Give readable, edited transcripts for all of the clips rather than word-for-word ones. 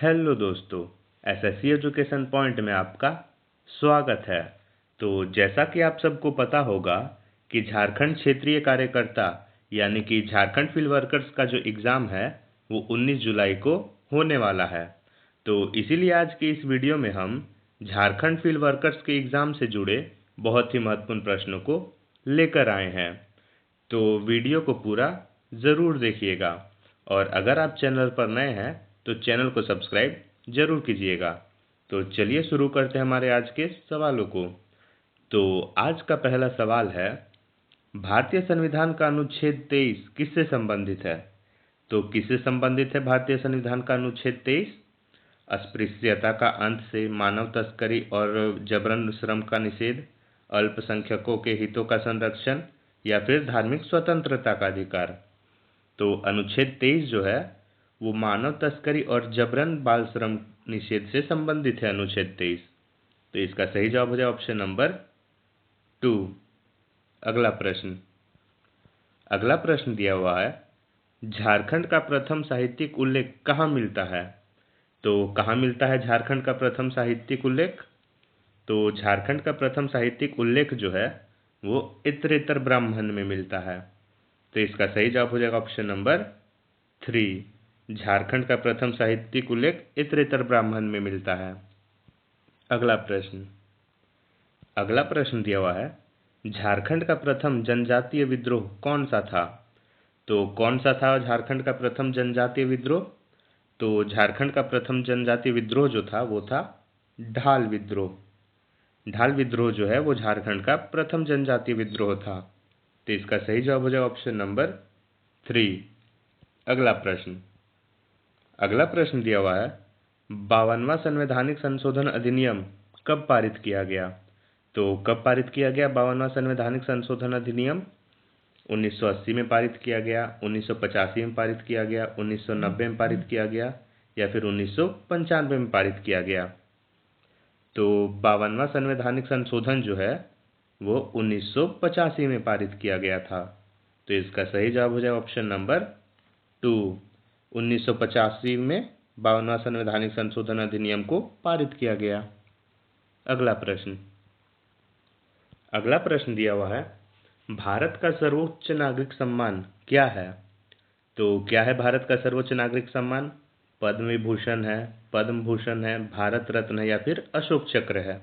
Hello दोस्तों, SSC education point में आपका स्वागत है। तो जैसा कि आप सबको पता होगा कि झारखंड क्षेत्रीय कार्यकर्ता यानी कि झारखंड फील्ड वर्कर्स का जो एग्ज़ाम है वो 19 जुलाई को होने वाला है। तो इसीलिए आज की इस वीडियो में हम झारखंड फील्ड वर्कर्स के एग्ज़ाम से जुड़े बहुत ही महत्वपूर्ण प्रश्नों को लेकर आए हैं। तो वीडियो को पूरा ज़रूर देखिएगा और अगर आप चैनल पर नए हैं तो चैनल को सब्सक्राइब ज़रूर कीजिएगा। तो चलिए शुरू करते हैं हमारे आज के सवालों को। तो आज का पहला सवाल है, भारतीय संविधान का अनुच्छेद 23 किससे संबंधित है? तो किससे संबंधित है भारतीय संविधान का अनुच्छेद 23? अस्पृश्यता का अंत से, मानव तस्करी और जबरन श्रम का निषेध, अल्पसंख्यकों के हितों का संरक्षण या फिर धार्मिक स्वतंत्रता का अधिकार। तो अनुच्छेद 23 जो है वो मानव तस्करी और जबरन बाल श्रम निषेध से संबंधित है। अनुच्छेद 23, तो इसका सही जवाब हो जाए ऑप्शन नंबर 2। अगला प्रश्न दिया हुआ है, झारखंड का प्रथम साहित्यिक उल्लेख कहाँ मिलता है? तो कहाँ मिलता है झारखंड का प्रथम साहित्यिक उल्लेख? तो झारखंड का प्रथम साहित्यिक उल्लेख जो है वो इतरेतर ब्राह्मण में मिलता है। तो इसका सही जवाब हो जाएगा ऑप्शन नंबर 3। झारखंड का प्रथम साहित्यिक उल्लेख इतरेतर ब्राह्मण में मिलता है। अगला प्रश्न दिया हुआ है, झारखंड का प्रथम जनजातीय विद्रोह कौन सा था? तो कौन सा था झारखंड का प्रथम जनजातीय विद्रोह? तो झारखंड का प्रथम जनजातीय विद्रोह जो था वो था ढाल विद्रोह। ढाल विद्रोह जो है वो झारखंड का प्रथम जनजातीय विद्रोह था। तो इसका सही जवाब हो जाएगा ऑप्शन नंबर 3। अगला प्रश्न दिया हुआ है, 52वां संवैधानिक संशोधन अधिनियम कब पारित किया गया? तो कब पारित किया गया 52वां संवैधानिक संशोधन अधिनियम? 1980 में पारित किया गया, 1985 में पारित किया गया, 1990 में पारित किया गया या फिर 1995 में पारित किया गया? तो 52वां संवैधानिक संशोधन जो है वो 1985 में पारित किया गया था। तो इसका सही जवाब हो जाए ऑप्शन नंबर 2। 1985 में 52वां संवैधानिक संशोधन अधिनियम को पारित किया गया। अगला प्रश्न दिया हुआ है, भारत का सर्वोच्च नागरिक सम्मान क्या है? तो क्या है भारत का सर्वोच्च नागरिक सम्मान? पद्म विभूषण है, पद्म भूषण है, भारत रत्न है या फिर अशोक चक्र है?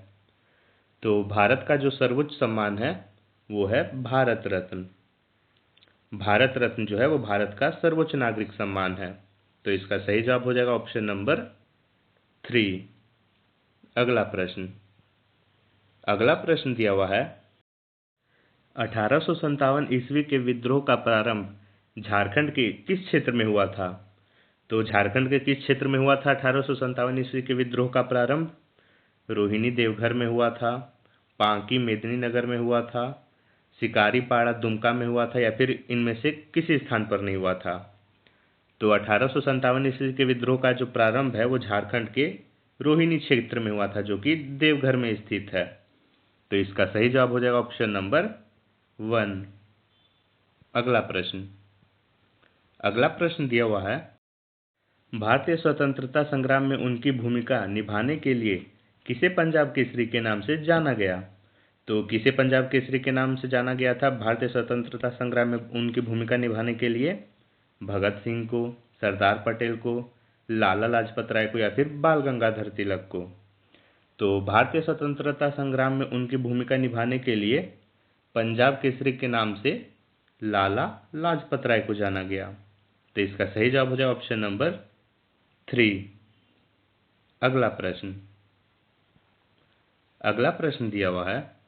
तो भारत का जो सर्वोच्च सम्मान है वो है भारत रत्न। भारत रत्न जो है वो भारत का सर्वोच्च नागरिक सम्मान है। तो इसका सही जवाब हो जाएगा ऑप्शन नंबर 3। अगला प्रश्न दिया हुआ है, 1857 ईस्वी के विद्रोह का प्रारंभ झारखंड के किस क्षेत्र में हुआ था? तो झारखंड के किस क्षेत्र में हुआ था 1857 ईस्वी के विद्रोह का प्रारंभ? रोहिणी देवघर में हुआ था, पांकी मेदिनीनगर में हुआ था, शिकारीपाड़ा दुमका में हुआ था या फिर इनमें से किसी स्थान पर नहीं हुआ था? तो 1857 ईस्वी के विद्रोह का जो प्रारंभ है वो झारखंड के रोहिणी क्षेत्र में हुआ था जो कि देवघर में स्थित है। तो इसका सही जवाब हो जाएगा ऑप्शन नंबर 1। अगला प्रश्न दिया हुआ है, भारतीय स्वतंत्रता संग्राम में उनकी भूमिका निभाने के लिए किसे पंजाब केसरी के नाम से जाना गया? तो किसे पंजाब केसरी के नाम से जाना गया था भारतीय स्वतंत्रता संग्राम में उनकी भूमिका निभाने के लिए? भगत सिंह को, सरदार पटेल को, लाला लाजपत राय को या फिर बाल गंगाधर तिलक को? तो भारतीय स्वतंत्रता संग्राम में उनकी भूमिका निभाने के लिए पंजाब केसरी के नाम से लाला लाजपत राय को जाना गया। तो इसका सही जवाब हो जाए ऑप्शन नंबर 3। अगला प्रश्न दिया हुआ है,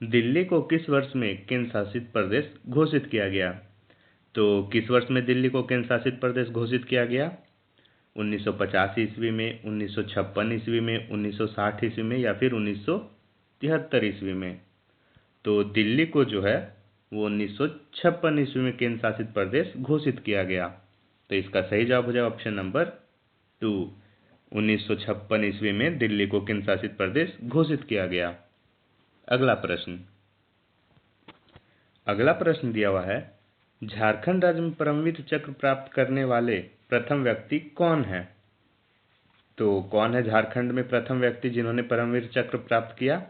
दिल्ली को किस वर्ष में केंद्र शासित प्रदेश घोषित किया गया? तो किस वर्ष में दिल्ली को केंद्र शासित प्रदेश घोषित किया गया? 1950 ईस्वी में, 1956 ईस्वी में, 1960 ईस्वी में या फिर 1973 ईस्वी में? तो दिल्ली को जो है वो 1956 ईस्वी में केंद्र शासित प्रदेश घोषित किया गया। तो इसका सही जवाब हो जाए ऑप्शन नंबर 2। 1956 ईस्वी में दिल्ली को केंद्र शासित प्रदेश घोषित किया गया। अगला प्रश्न दिया हुआ है, झारखंड राज्य में परमवीर चक्र प्राप्त करने वाले प्रथम व्यक्ति कौन है? तो कौन है झारखंड में प्रथम व्यक्ति जिन्होंने परमवीर चक्र प्राप्त किया?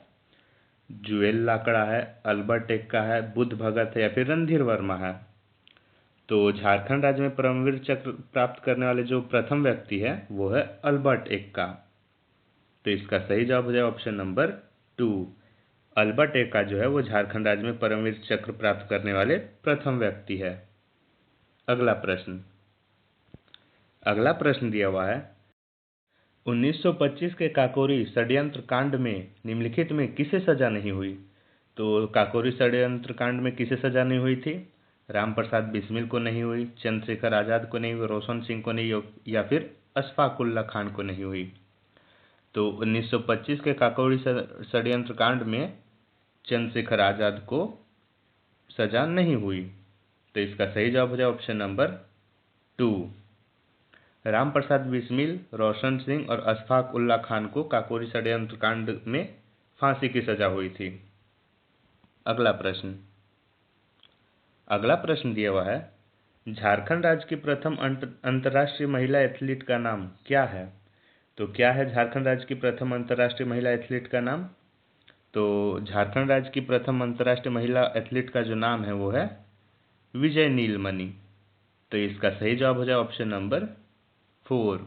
जुएल लाकड़ा है, अल्बर्ट एक्का है, बुद्ध भगत है या फिर रणधीर वर्मा है? तो झारखंड राज्य में परमवीर चक्र प्राप्त करने वाले जो प्रथम व्यक्ति है वो है अल्बर्ट एक्का। तो इसका सही जवाब हो जाए ऑप्शन नंबर 2। अल्बर्ट एक्का जो है वो झारखंड राज्य में परमवीर चक्र प्राप्त करने वाले प्रथम व्यक्ति है। अगला प्रश्न दिया हुआ है 1925 के काकोरी षड्यंत्र कांड में निम्नलिखित में किसे सजा नहीं हुई? तो काकोरी षड्यंत्र कांड में किसे सजा नहीं हुई थी? राम प्रसाद बिस्मिल को नहीं हुई, चंद्रशेखर आजाद को नहीं हुई, रोशन सिंह को नहीं, या फिर अशफाक उल्ला खान को नहीं हुई? तो 1925 के काकोरी षड्यंत्र कांड में चंद्रशेखर आजाद को सजा नहीं हुई। तो इसका सही जवाब हो जाए ऑप्शन नंबर 2। राम प्रसाद बिस्मिल, रोशन सिंह और अशफाक उल्ला खान को काकोरी षड्यंत्र कांड में फांसी की सजा हुई थी। अगला प्रश्न दिया हुआ है झारखंड राज्य की प्रथम अंतर्राष्ट्रीय महिला एथलीट का नाम क्या है? तो क्या है झारखंड राज्य की प्रथम अंतर्राष्ट्रीय महिला एथलीट का नाम? तो झारखंड राज्य की प्रथम अंतर्राष्ट्रीय महिला एथलीट का जो नाम है वो है विजय नीलमणि। तो इसका सही जवाब हो जाए ऑप्शन नंबर 4।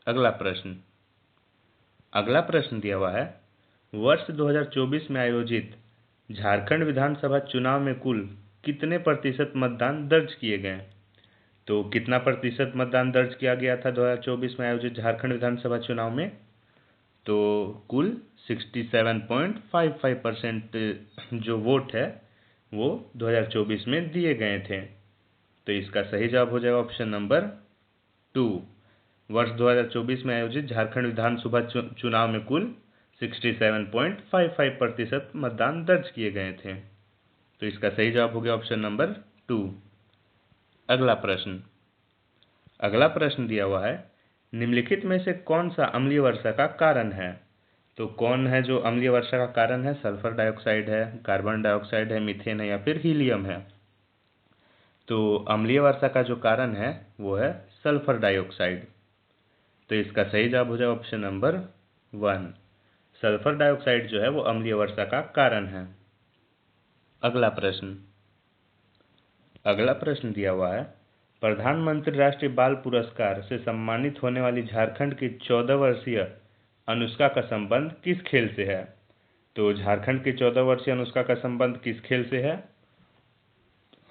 अगला प्रश्न दिया हुआ है वर्ष 2024 में आयोजित झारखंड विधानसभा चुनाव में कुल कितने प्रतिशत मतदान दर्ज किए गए? तो कितना प्रतिशत मतदान दर्ज किया गया था 2024 में आयोजित झारखंड विधानसभा चुनाव में? तो कुल 67.55% जो वोट है वो 2024 में दिए गए थे। तो इसका सही जवाब हो जाएगा ऑप्शन नंबर 2। वर्ष 2024 में आयोजित झारखंड विधानसभा चुनाव में कुल 67.55% मतदान दर्ज किए गए थे। तो इसका सही जवाब हो गया ऑप्शन नंबर 2। अगला प्रश्न दिया हुआ है निम्नलिखित में से कौन सा अम्लीय वर्षा का कारण है? तो कौन है जो अम्लीय वर्षा का कारण है? सल्फर डाइऑक्साइड है, कार्बन डाइऑक्साइड है, मीथेन है या फिर हीलियम है? तो अम्लीय वर्षा का जो कारण है वो है सल्फर डाइऑक्साइड। तो इसका सही जवाब हो जाए ऑप्शन नंबर 1। सल्फर डाइऑक्साइड जो है वो अम्लीय वर्षा का कारण है। अगला प्रश्न दिया हुआ है प्रधानमंत्री राष्ट्रीय बाल पुरस्कार से सम्मानित होने वाली झारखंड की 14 वर्षीय अनुष्का का संबंध किस खेल से है? तो झारखंड की 14 वर्षीय अनुष्का का संबंध किस खेल से है?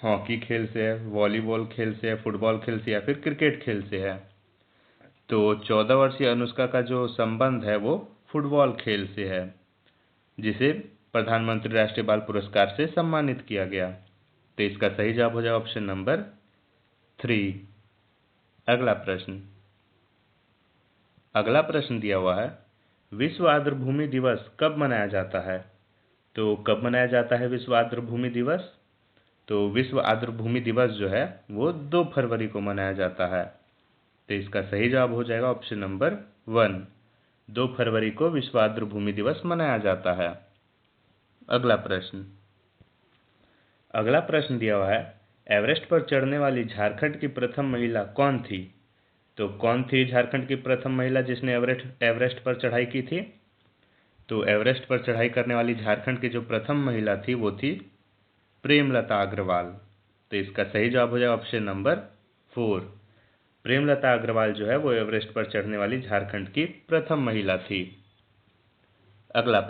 हॉकी खेल से है, वॉलीबॉल खेल से है, फुटबॉल खेल से या फिर क्रिकेट खेल से है? तो 14 वर्षीय अनुष्का का जो संबंध है वो फुटबॉल खेल से है, जिसे प्रधानमंत्री राष्ट्रीय बाल पुरस्कार से सम्मानित किया गया। तो इसका सही जवाब हो जाए ऑप्शन नंबर 3। अगला प्रश्न दिया हुआ है विश्व आर्द्रभूमि दिवस कब मनाया जाता है? तो कब मनाया जाता है विश्व आर्द्रभूमि दिवस? तो विश्व आर्द्रभूमि दिवस जो है वो 2 फरवरी को मनाया जाता है। तो इसका सही जवाब हो जाएगा ऑप्शन नंबर 1। 2 फरवरी को विश्व आर्द्रभूमि दिवस मनाया जाता है। अगला प्रश्न दिया हुआ है एवरेस्ट पर चढ़ने वाली झारखंड की प्रथम महिला कौन थी? तो कौन थी झारखंड की प्रथम महिला जिसने एवरेस्ट पर चढ़ाई की थी? तो एवरेस्ट पर चढ़ाई करने वाली झारखंड की जो प्रथम महिला थी वो थी प्रेमलता अग्रवाल। तो इसका सही जवाब हो जाएगा ऑप्शन नंबर 4। प्रेमलता अग्रवाल जो है वो एवरेस्ट पर चढ़ने वाली झारखंड की प्रथम महिला थी। अगला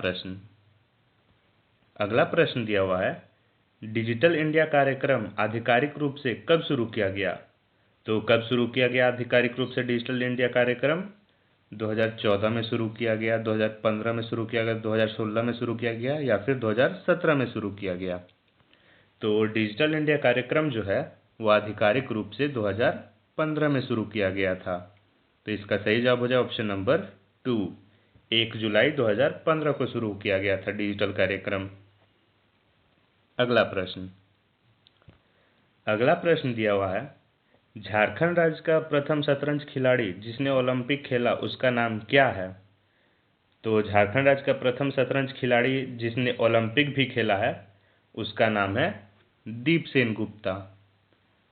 प्रश्न दिया हुआ है डिजिटल इंडिया कार्यक्रम आधिकारिक रूप से कब शुरू किया गया? तो कब शुरू किया गया आधिकारिक रूप से डिजिटल इंडिया कार्यक्रम? 2014 में शुरू किया गया, 2015 में शुरू किया गया, 2016 में शुरू किया गया या फिर 2017 में शुरू किया गया? तो डिजिटल इंडिया कार्यक्रम जो है वो आधिकारिक रूप से 2015 में शुरू किया गया था। तो इसका सही जवाब हो जाए ऑप्शन नंबर 2। 1 जुलाई 2015 को शुरू किया गया था डिजिटल कार्यक्रम। अगला प्रश्न दिया हुआ है झारखंड राज्य का प्रथम शतरंज खिलाड़ी जिसने ओलंपिक खेला उसका नाम क्या है? तो झारखंड राज्य का प्रथम शतरंज खिलाड़ी जिसने ओलंपिक भी खेला है उसका नाम है दीपसेन गुप्ता।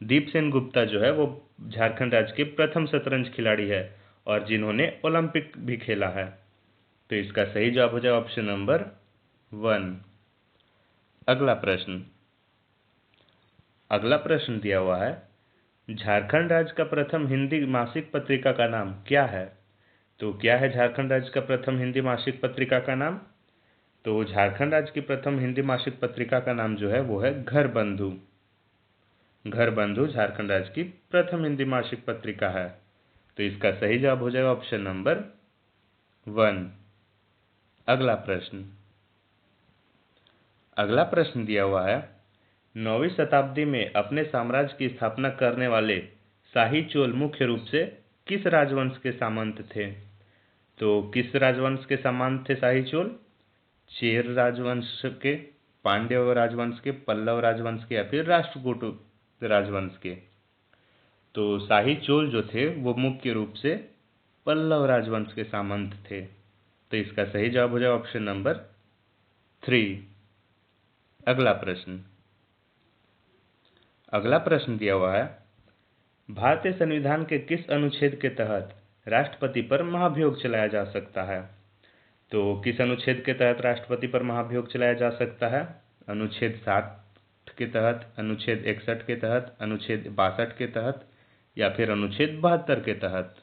दीपसेन गुप्ता जो है वो झारखंड राज्य के प्रथम शतरंज खिलाड़ी है और जिन्होंने ओलंपिक भी खेला है। तो इसका सही जवाब हो जाएगा ऑप्शन नंबर 1। अगला प्रश्न दिया हुआ है, झारखंड राज्य का प्रथम हिंदी मासिक पत्रिका का नाम क्या है? तो क्या है झारखंड राज्य का प्रथम हिंदी मासिक पत्रिका का नाम? तो झारखंड राज्य की प्रथम हिंदी मासिक पत्रिका का नाम जो है वो है घर बंधु। घर बंधु झारखंड राज्य की प्रथम हिंदी मासिक पत्रिका है। तो इसका सही जवाब हो जाएगा ऑप्शन नंबर 1। अगला प्रश्न दिया हुआ है, 9वीं शताब्दी में अपने साम्राज्य की स्थापना करने वाले शाही चोल मुख्य रूप से किस राजवंश के सामंत थे? तो किस राजवंश के सामंत थे शाही चोल? चेर राजवंश के, पांड्य राजवंश के, पल्लव राजवंश के या फिर राष्ट्रकूट राजवंश के? तो शाही चोल जो थे वो मुख्य रूप से पल्लव राजवंश के सामंत थे। तो इसका सही जवाब हो जाएगा ऑप्शन नंबर 3। अगला प्रश्न दिया हुआ है, भारतीय संविधान के किस अनुच्छेद के तहत राष्ट्रपति पर महाभियोग चलाया जा सकता है? तो किस अनुच्छेद के तहत राष्ट्रपति पर महाभियोग चलाया जा सकता है? अनुच्छेद 60 के तहत, अनुच्छेद 61 के तहत, अनुच्छेद 62 के तहत या फिर अनुच्छेद 72 के तहत?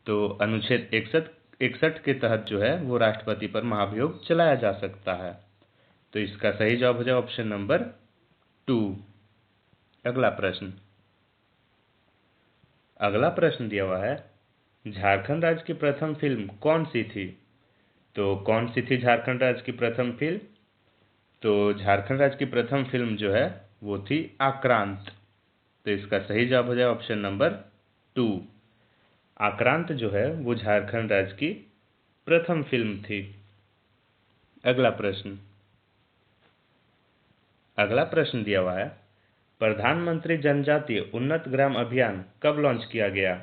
तो अनुच्छेद 61 के तहत जो है वो राष्ट्रपति पर महाभियोग चलाया जा सकता है। तो इसका सही जवाब हो जाएगा ऑप्शन नंबर 2। अगला प्रश्न दिया हुआ है, झारखंड राज्य की प्रथम फिल्म कौन सी थी? तो कौन सी थी झारखंड राज्य की प्रथम फिल्म? तो झारखंड राज्य की प्रथम फिल्म जो है वो थी आक्रांत। तो इसका सही जवाब हो जाएगा ऑप्शन नंबर 2। आक्रांत जो है वो झारखंड राज्य की प्रथम फिल्म थी। अगला प्रश्न दिया हुआ है, प्रधानमंत्री जनजातीय उन्नत ग्राम अभियान कब लॉन्च किया गया?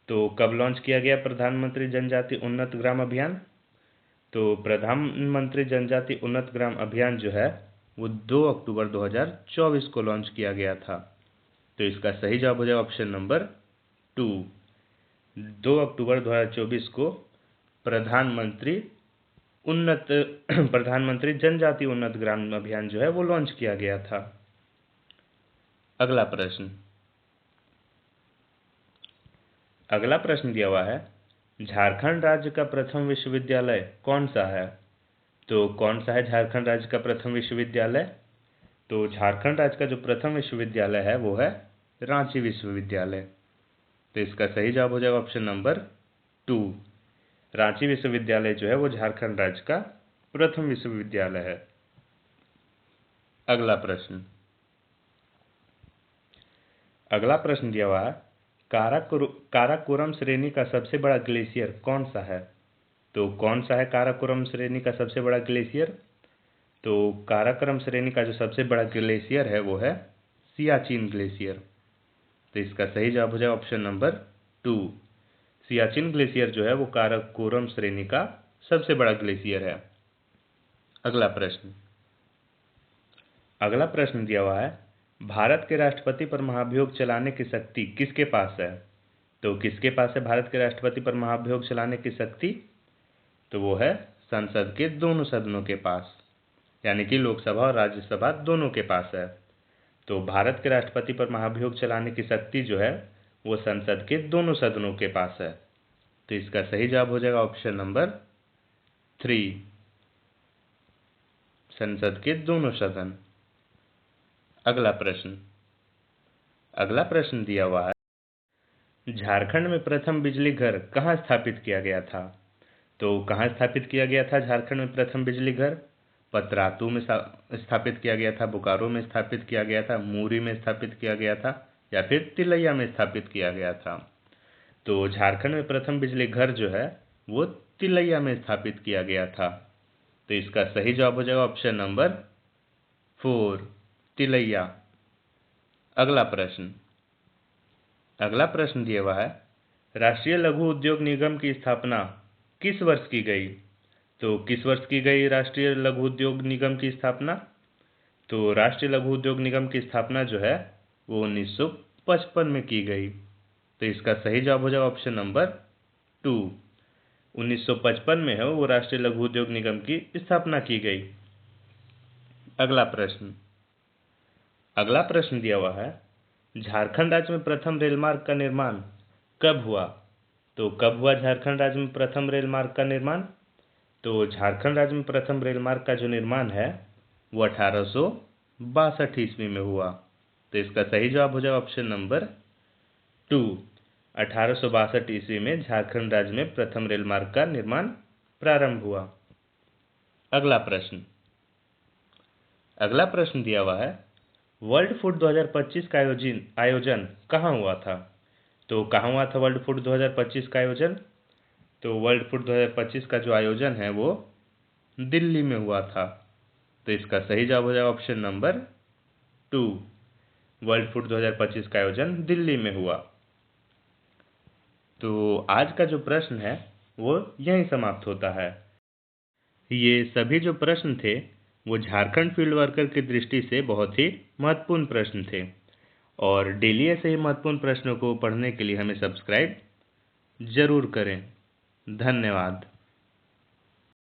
तो कब लॉन्च किया गया प्रधानमंत्री जनजातीय उन्नत ग्राम अभियान? तो प्रधानमंत्री जनजातीय उन्नत ग्राम अभियान जो है वो 2 अक्टूबर 2024 को लॉन्च किया गया था। तो इसका सही जवाब हो जाएगा ऑप्शन नंबर 2। 2 अक्टूबर 2024 को प्रधानमंत्री जनजातीय उन्नत ग्राम अभियान जो है वो लॉन्च किया गया था। अगला प्रश्न दिया हुआ है, झारखंड राज्य का प्रथम विश्वविद्यालय कौन सा है? तो कौन सा है झारखंड राज्य का प्रथम विश्वविद्यालय? तो झारखंड राज्य का जो प्रथम विश्वविद्यालय है वो है रांची विश्वविद्यालय। तो इसका सही जवाब हो जाएगा ऑप्शन नंबर 2। रांची विश्वविद्यालय जो है वो झारखंड राज्य का प्रथम विश्वविद्यालय है। अगला प्रश्न दिया हुआ है, काराकोरम श्रेणी का सबसे बड़ा ग्लेशियर कौन सा है? तो कौन सा है काराकोरम श्रेणी का सबसे बड़ा ग्लेशियर? तो काराकोरम श्रेणी का जो सबसे बड़ा ग्लेशियर है वो है सियाचिन ग्लेशियर। तो इसका सही जवाब हो जाएगा ऑप्शन नंबर 2। सियाचिन ग्लेशियर जो है वो काराकोरम श्रेणी का सबसे बड़ा ग्लेशियर है। अगला प्रश्न दिया हुआ है, भारत के राष्ट्रपति पर महाभियोग चलाने की शक्ति किसके पास है? तो किसके पास है भारत के राष्ट्रपति पर महाभियोग चलाने की शक्ति? तो वो है संसद के दोनों सदनों के पास, यानी कि लोकसभा और राज्यसभा दोनों के पास है। तो भारत के राष्ट्रपति पर महाभियोग चलाने की शक्ति जो है वो संसद के दोनों सदनों के पास है। तो इसका सही जवाब हो जाएगा ऑप्शन नंबर 3, संसद के दोनों सदन। अगला प्रश्न दिया हुआ है, झारखंड में प्रथम बिजली घर कहाँ स्थापित किया गया था? तो कहाँ स्थापित किया गया था झारखंड में प्रथम बिजली घर? पतरातू में स्थापित किया गया था, बोकारो में स्थापित किया गया था, मुरी में स्थापित किया गया था या फिर तिलैया में स्थापित किया गया था? तो झारखंड में प्रथम बिजली घर जो है वो तिलैया में स्थापित किया गया था। तो इसका सही जवाब हो जाएगा ऑप्शन नंबर 4, तिलैया। अगला प्रश्न दिया हुआ है, राष्ट्रीय लघु उद्योग निगम की स्थापना किस वर्ष की गई? तो किस वर्ष की गई राष्ट्रीय लघु उद्योग निगम की स्थापना? तो राष्ट्रीय लघु उद्योग निगम की स्थापना जो है वो 1955 में की गई। तो इसका सही जवाब हो जाएगा ऑप्शन नंबर 2। 1955 में है वो राष्ट्रीय लघु उद्योग निगम की स्थापना की गई। अगला प्रश्न दिया हुआ है, झारखंड राज्य में प्रथम रेल मार्ग का निर्माण कब हुआ? तो कब हुआ झारखंड राज्य में प्रथम रेल मार्ग का निर्माण? तो झारखंड राज्य में प्रथम रेल मार्ग का जो निर्माण है वो 1862 ईस्वी में हुआ। तो इसका सही जवाब हो जाएगा ऑप्शन नंबर 2। 1862 ईस्वी में झारखंड राज्य में प्रथम रेल मार्ग का निर्माण प्रारंभ हुआ। अगला प्रश्न दिया हुआ है, वर्ल्ड फूड 2025 का आयोजन कहाँ हुआ था? तो कहाँ हुआ था वर्ल्ड फूड 2025 का आयोजन? तो वर्ल्ड फूड 2025 का जो आयोजन है वो दिल्ली में हुआ था। तो इसका सही जवाब हो जाएगा ऑप्शन नंबर 2। वर्ल्ड फूड 2025 का आयोजन दिल्ली में हुआ। तो आज का जो प्रश्न है वो यहीं समाप्त होता है। ये सभी जो प्रश्न थे वो झारखंड फील्ड वर्कर की दृष्टि से बहुत ही महत्वपूर्ण प्रश्न थे, और डेली ऐसे ही महत्वपूर्ण प्रश्नों को पढ़ने के लिए हमें सब्सक्राइब जरूर करें। धन्यवाद।